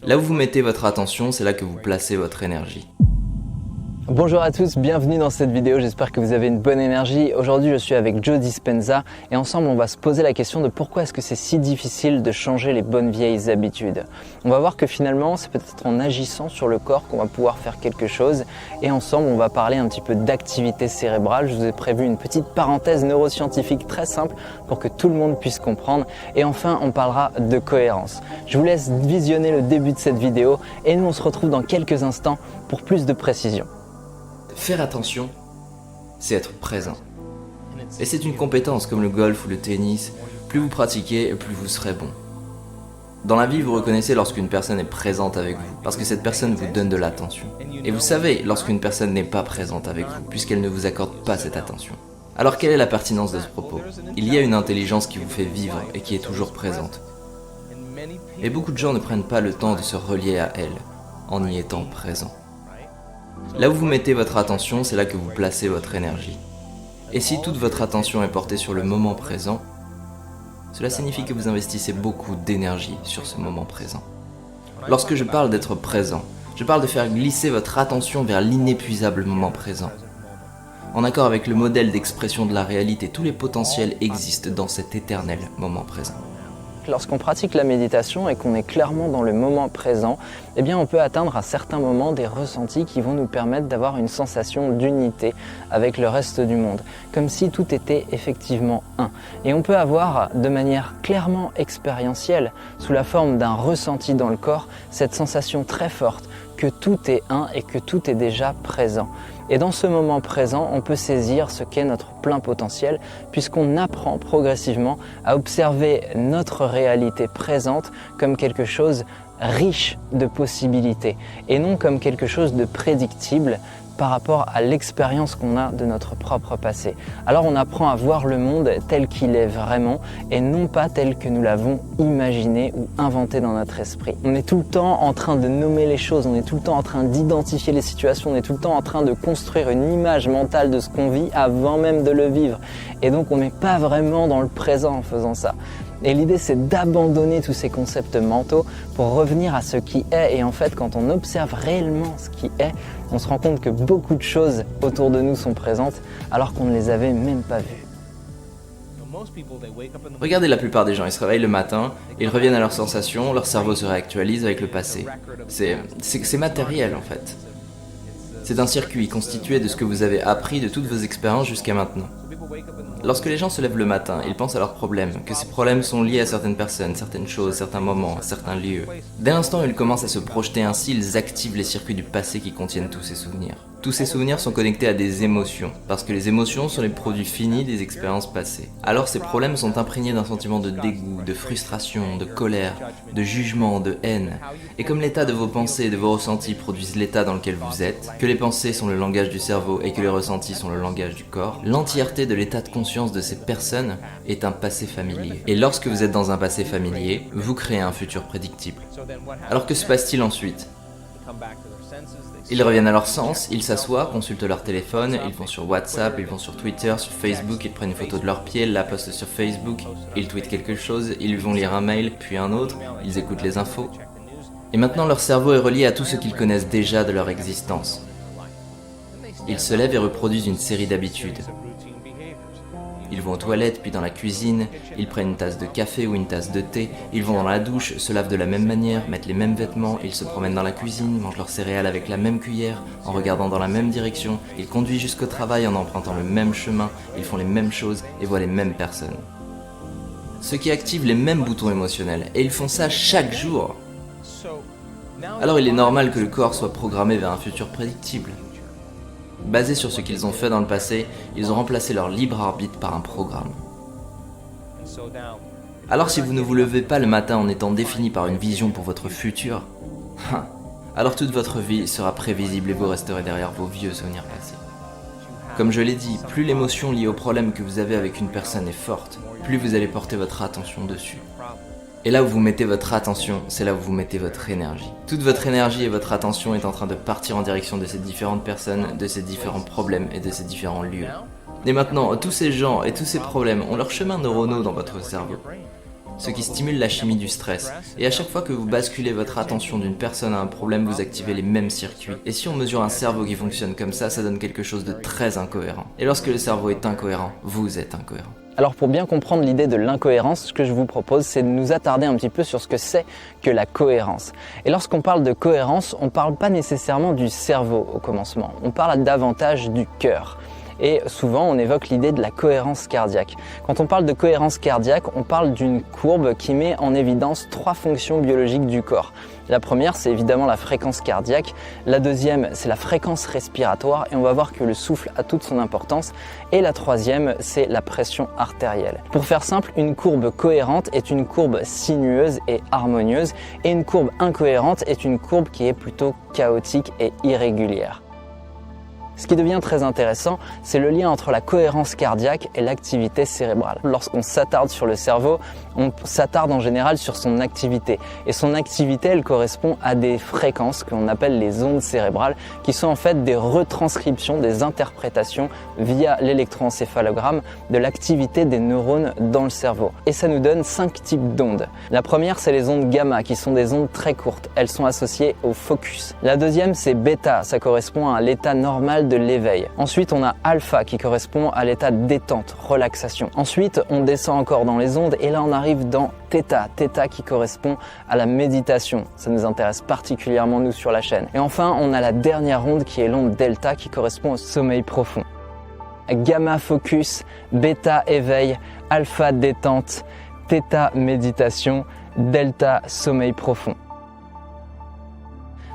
Là où vous mettez votre attention, c'est là que vous placez votre énergie. Bonjour à tous, bienvenue dans cette vidéo, j'espère que vous avez une bonne énergie. Aujourd'hui je suis avec Joe Dispenza et ensemble on va se poser la question de pourquoi est-ce que c'est si difficile de changer les bonnes vieilles habitudes. On va voir que finalement c'est peut-être en agissant sur le corps qu'on va pouvoir faire quelque chose et ensemble on va parler un petit peu d'activité cérébrale. Je vous ai prévu une petite parenthèse neuroscientifique très simple pour que tout le monde puisse comprendre et enfin on parlera de cohérence. Je vous laisse visionner le début de cette vidéo et nous on se retrouve dans quelques instants pour plus de précision. Faire attention, c'est être présent. Et c'est une compétence comme le golf ou le tennis. Plus vous pratiquez, plus vous serez bon. Dans la vie, vous reconnaissez lorsqu'une personne est présente avec vous, parce que cette personne vous donne de l'attention. Et vous savez lorsqu'une personne n'est pas présente avec vous, puisqu'elle ne vous accorde pas cette attention. Alors quelle est la pertinence de ce propos? Il y a une intelligence qui vous fait vivre et qui est toujours présente. Et beaucoup de gens ne prennent pas le temps de se relier à elle, en y étant présent. Là où vous mettez votre attention, c'est là que vous placez votre énergie. Et si toute votre attention est portée sur le moment présent, cela signifie que vous investissez beaucoup d'énergie sur ce moment présent. Lorsque je parle d'être présent, je parle de faire glisser votre attention vers l'inépuisable moment présent. En accord avec le modèle d'expression de la réalité, tous les potentiels existent dans cet éternel moment présent. Lorsqu'on pratique la méditation et qu'on est clairement dans le moment présent, eh bien on peut atteindre à certains moments des ressentis qui vont nous permettre d'avoir une sensation d'unité avec le reste du monde, comme si tout était effectivement un. Et on peut avoir de manière clairement expérientielle, sous la forme d'un ressenti dans le corps, cette sensation très forte que tout est un et que tout est déjà présent. Et dans ce moment présent, on peut saisir ce qu'est notre plein potentiel puisqu'on apprend progressivement à observer notre réalité présente comme quelque chose riche de possibilités et non comme quelque chose de prédictible par rapport à l'expérience qu'on a de notre propre passé. Alors on apprend à voir le monde tel qu'il est vraiment et non pas tel que nous l'avons imaginé ou inventé dans notre esprit. On est tout le temps en train de nommer les choses, on est tout le temps en train d'identifier les situations, on est tout le temps en train de construire une image mentale de ce qu'on vit avant même de le vivre. Et donc on n'est pas vraiment dans le présent en faisant ça. Et l'idée c'est d'abandonner tous ces concepts mentaux pour revenir à ce qui est. Et en fait quand on observe réellement ce qui est, on se rend compte que beaucoup de choses autour de nous sont présentes alors qu'on ne les avait même pas vues. Regardez la plupart des gens, ils se réveillent le matin, ils reviennent à leurs sensations, leur cerveau se réactualise avec le passé. C'est matériel en fait. C'est un circuit constitué de ce que vous avez appris de toutes vos expériences jusqu'à maintenant. Lorsque les gens se lèvent le matin, ils pensent à leurs problèmes, que ces problèmes sont liés à certaines personnes, certaines choses, certains moments, à certains lieux. Dès l'instant où ils commencent à se projeter ainsi, ils activent les circuits du passé qui contiennent tous ces souvenirs. Tous ces souvenirs sont connectés à des émotions, parce que les émotions sont les produits finis des expériences passées. Alors ces problèmes sont imprégnés d'un sentiment de dégoût, de frustration, de colère, de jugement, de haine. Et comme l'état de vos pensées et de vos ressentis produisent l'état dans lequel vous êtes, que les pensées sont le langage du cerveau et que les ressentis sont le langage du corps, l'entièreté de l'état de conscience de ces personnes est un passé familier. Et lorsque vous êtes dans un passé familier, vous créez un futur prédictible. Alors que se passe-t-il ensuite ? Ils reviennent à leur sens, ils s'assoient, consultent leur téléphone, ils vont sur WhatsApp, ils vont sur Twitter, sur Facebook, ils prennent une photo de leurs pieds, la postent sur Facebook, ils tweetent quelque chose, ils vont lire un mail, puis un autre, ils écoutent les infos. Et maintenant leur cerveau est relié à tout ce qu'ils connaissent déjà de leur existence. Ils se lèvent et reproduisent une série d'habitudes. Ils vont aux toilettes, puis dans la cuisine, ils prennent une tasse de café ou une tasse de thé, ils vont dans la douche, se lavent de la même manière, mettent les mêmes vêtements, ils se promènent dans la cuisine, mangent leurs céréales avec la même cuillère, en regardant dans la même direction, ils conduisent jusqu'au travail en empruntant le même chemin, ils font les mêmes choses et voient les mêmes personnes. Ce qui active les mêmes boutons émotionnels, et ils font ça chaque jour. Alors il est normal que le corps soit programmé vers un futur prédictible. Basé sur ce qu'ils ont fait dans le passé, ils ont remplacé leur libre arbitre par un programme. Alors si vous ne vous levez pas le matin en étant défini par une vision pour votre futur, alors toute votre vie sera prévisible et vous resterez derrière vos vieux souvenirs passés. Comme je l'ai dit, plus l'émotion liée au problème que vous avez avec une personne est forte, plus vous allez porter votre attention dessus. Et là où vous mettez votre attention, c'est là où vous mettez votre énergie. Toute votre énergie et votre attention est en train de partir en direction de ces différentes personnes, de ces différents problèmes et de ces différents lieux. Et maintenant, tous ces gens et tous ces problèmes ont leurs chemins neuronaux dans votre cerveau. ce qui stimule la chimie du stress. Et à chaque fois que vous basculez votre attention d'une personne à un problème, vous activez les mêmes circuits. Et si on mesure un cerveau qui fonctionne comme ça donne quelque chose de très incohérent. Et lorsque le cerveau est incohérent, vous êtes incohérent. Alors pour bien comprendre l'idée de l'incohérence, ce que je vous propose, c'est de nous attarder un petit peu sur ce que c'est que la cohérence. Et lorsqu'on parle de cohérence, on ne parle pas nécessairement du cerveau au commencement, on parle davantage du cœur. Et souvent, on évoque l'idée de la cohérence cardiaque. Quand on parle de cohérence cardiaque, on parle d'une courbe qui met en évidence 3 fonctions biologiques du corps. La première, c'est évidemment la fréquence cardiaque. La deuxième, c'est la fréquence respiratoire. Et on va voir que le souffle a toute son importance. Et la troisième, c'est la pression artérielle. Pour faire simple, une courbe cohérente est une courbe sinueuse et harmonieuse. Et une courbe incohérente est une courbe qui est plutôt chaotique et irrégulière. Ce qui devient très intéressant, c'est le lien entre la cohérence cardiaque et l'activité cérébrale. Lorsqu'on s'attarde sur le cerveau, on s'attarde en général sur son activité. Et son activité, elle correspond à des fréquences qu'on appelle les ondes cérébrales, qui sont en fait des retranscriptions, des interprétations via l'électroencéphalogramme de l'activité des neurones dans le cerveau. Et ça nous donne 5 types d'ondes. La première, c'est les ondes gamma, qui sont des ondes très courtes. Elles sont associées au focus. La deuxième, c'est bêta, ça correspond à l'état normal de l'éveil. Ensuite, on a alpha qui correspond à l'état de détente, relaxation. Ensuite, on descend encore dans les ondes et là on arrive dans theta, theta qui correspond à la méditation. Ça nous intéresse particulièrement nous sur la chaîne. Et enfin, on a la dernière onde qui est l'onde delta qui correspond au sommeil profond. Gamma focus, bêta éveil, alpha détente, theta méditation, delta sommeil profond.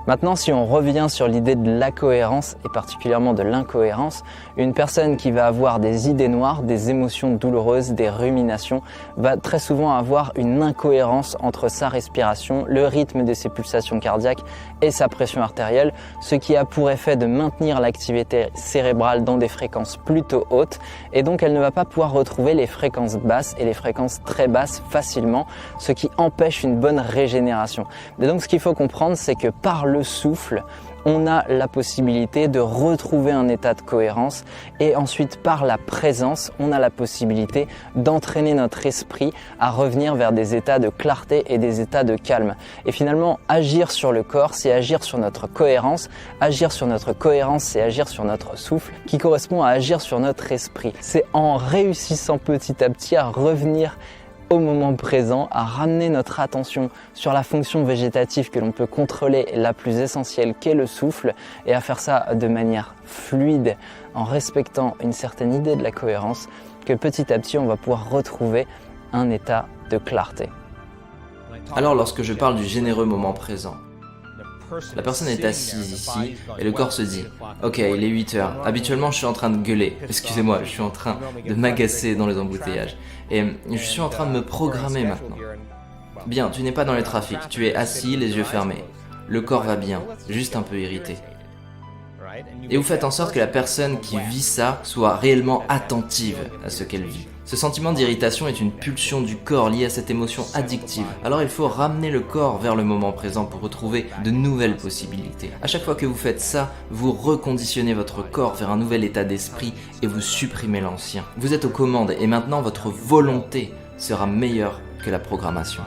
Maintenant, si on revient sur l'idée de la cohérence et particulièrement de l'incohérence, une personne qui va avoir des idées noires, des émotions douloureuses, des ruminations, va très souvent avoir une incohérence entre sa respiration, le rythme de ses pulsations cardiaques et sa pression artérielle, ce qui a pour effet de maintenir l'activité cérébrale dans des fréquences plutôt hautes et donc elle ne va pas pouvoir retrouver les fréquences basses et les fréquences très basses facilement, ce qui empêche une bonne régénération. Et donc ce qu'il faut comprendre, c'est que par le souffle, on a la possibilité de retrouver un état de cohérence et ensuite par la présence, on a la possibilité d'entraîner notre esprit à revenir vers des états de clarté et des états de calme. Et finalement, agir sur le corps, c'est agir sur notre cohérence. Agir sur notre cohérence, c'est agir sur notre souffle qui correspond à agir sur notre esprit. C'est en réussissant petit à petit à revenir au moment présent, à ramener notre attention sur la fonction végétative que l'on peut contrôler, la plus essentielle qu'est le souffle, et à faire ça de manière fluide, en respectant une certaine idée de la cohérence, que petit à petit on va pouvoir retrouver un état de clarté. Alors lorsque je parle du généreux moment présent, la personne est assise ici et le corps se dit « Ok, il est 8 heures. Habituellement, je suis en train de gueuler. Excusez-moi, je suis en train de m'agacer dans les embouteillages. Et je suis en train de me programmer maintenant. Bien, tu n'es pas dans le trafic. Tu es assis, les yeux fermés. Le corps va bien, juste un peu irrité. Et vous faites en sorte que la personne qui vit ça soit réellement attentive à ce qu'elle vit. Ce sentiment d'irritation est une pulsion du corps liée à cette émotion addictive. Alors il faut ramener le corps vers le moment présent pour retrouver de nouvelles possibilités. À chaque fois que vous faites ça, vous reconditionnez votre corps vers un nouvel état d'esprit et vous supprimez l'ancien. Vous êtes aux commandes et maintenant votre volonté sera meilleure que la programmation.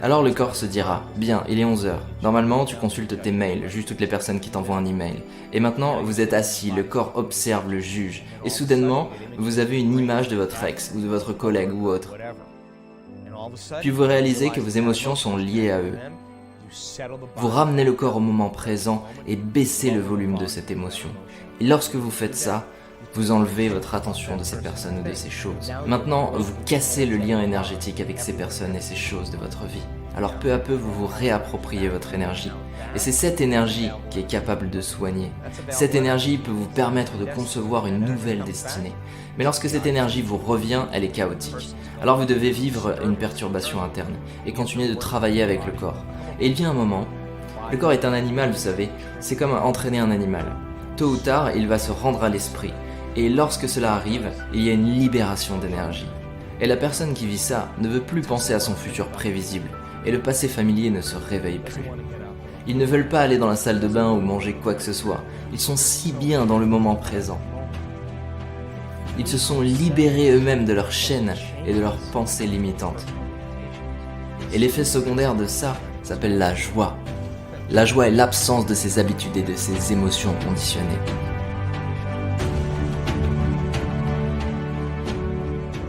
Alors le corps se dira, bien, il est 11h. Normalement, tu consultes tes mails, juge toutes les personnes qui t'envoient un email. Et maintenant, vous êtes assis, le corps observe, le juge. Et soudainement, vous avez une image de votre ex, ou de votre collègue, ou autre. Puis vous réalisez que vos émotions sont liées à eux. Vous ramenez le corps au moment présent et baissez le volume de cette émotion. Et lorsque vous faites ça, vous enlevez votre attention de ces personnes ou de ces choses. Maintenant, vous cassez le lien énergétique avec ces personnes et ces choses de votre vie. Alors peu à peu, vous vous réappropriez votre énergie. Et c'est cette énergie qui est capable de soigner. Cette énergie peut vous permettre de concevoir une nouvelle destinée. Mais lorsque cette énergie vous revient, elle est chaotique. Alors vous devez vivre une perturbation interne et continuer de travailler avec le corps. Et il vient un moment, le corps est un animal, vous savez, c'est comme entraîner un animal. Tôt ou tard, il va se rendre à l'esprit. Et lorsque cela arrive, il y a une libération d'énergie. Et la personne qui vit ça ne veut plus penser à son futur prévisible, et le passé familier ne se réveille plus. Ils ne veulent pas aller dans la salle de bain ou manger quoi que ce soit, ils sont si bien dans le moment présent. Ils se sont libérés eux-mêmes de leurs chaînes et de leurs pensées limitantes. Et l'effet secondaire de ça s'appelle la joie. La joie est l'absence de ces habitudes et de ces émotions conditionnées.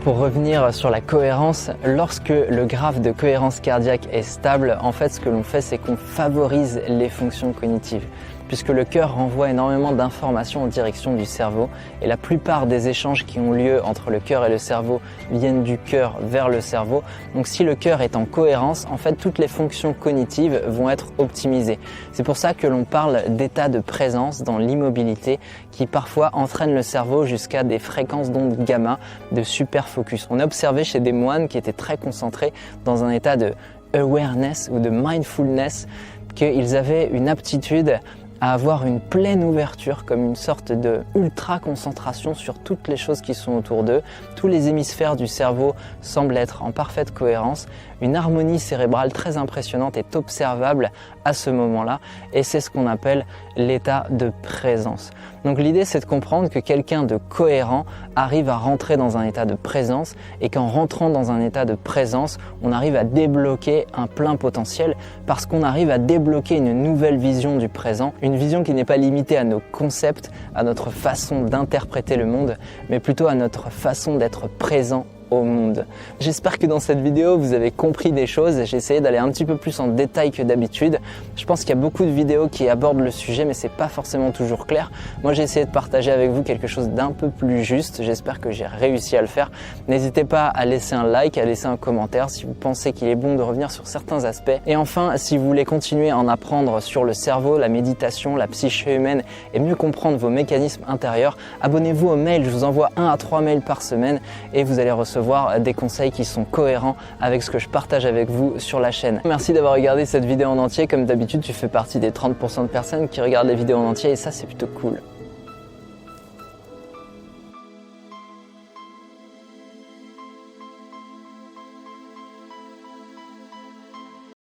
Pour revenir sur la cohérence, lorsque le graphe de cohérence cardiaque est stable, en fait ce que l'on fait c'est qu'on favorise les fonctions cognitives. Puisque le cœur renvoie énormément d'informations en direction du cerveau et la plupart des échanges qui ont lieu entre le cœur et le cerveau viennent du cœur vers le cerveau. Donc si le cœur est en cohérence, en fait toutes les fonctions cognitives vont être optimisées. C'est pour ça que l'on parle d'état de présence dans l'immobilité qui parfois entraîne le cerveau jusqu'à des fréquences d'ondes gamma de super focus. On a observé chez des moines qui étaient très concentrés dans un état de awareness ou de mindfulness qu'ils avaient une aptitude à avoir une pleine ouverture, comme une sorte de ultra concentration sur toutes les choses qui sont autour d'eux. Tous les hémisphères du cerveau semblent être en parfaite cohérence. Une harmonie cérébrale très impressionnante est observable à ce moment-là et c'est ce qu'on appelle l'état de présence. Donc l'idée c'est de comprendre que quelqu'un de cohérent arrive à rentrer dans un état de présence et qu'en rentrant dans un état de présence, on arrive à débloquer un plein potentiel parce qu'on arrive à débloquer une nouvelle vision du présent, une vision qui n'est pas limitée à nos concepts, à notre façon d'interpréter le monde, mais plutôt à notre façon d'être présent au monde. J'espère que dans cette vidéo vous avez compris des choses. J'ai essayé d'aller un petit peu plus en détail que d'habitude. Je pense qu'il y a beaucoup de vidéos qui abordent le sujet mais c'est pas forcément toujours clair. Moi j'ai essayé de partager avec vous quelque chose d'un peu plus juste. J'espère que j'ai réussi à le faire. N'hésitez pas à laisser un like, à laisser un commentaire si vous pensez qu'il est bon de revenir sur certains aspects. Et enfin, si vous voulez continuer à en apprendre sur le cerveau, la méditation, la psyché humaine et mieux comprendre vos mécanismes intérieurs, abonnez-vous au mail. Je vous envoie 1 à 3 mails par semaine et vous allez recevoir des conseils qui sont cohérents avec ce que je partage avec vous sur la chaîne. Merci d'avoir regardé cette vidéo en entier. Comme d'habitude, tu fais partie des 30% de personnes qui regardent les vidéos en entier et ça, c'est plutôt cool.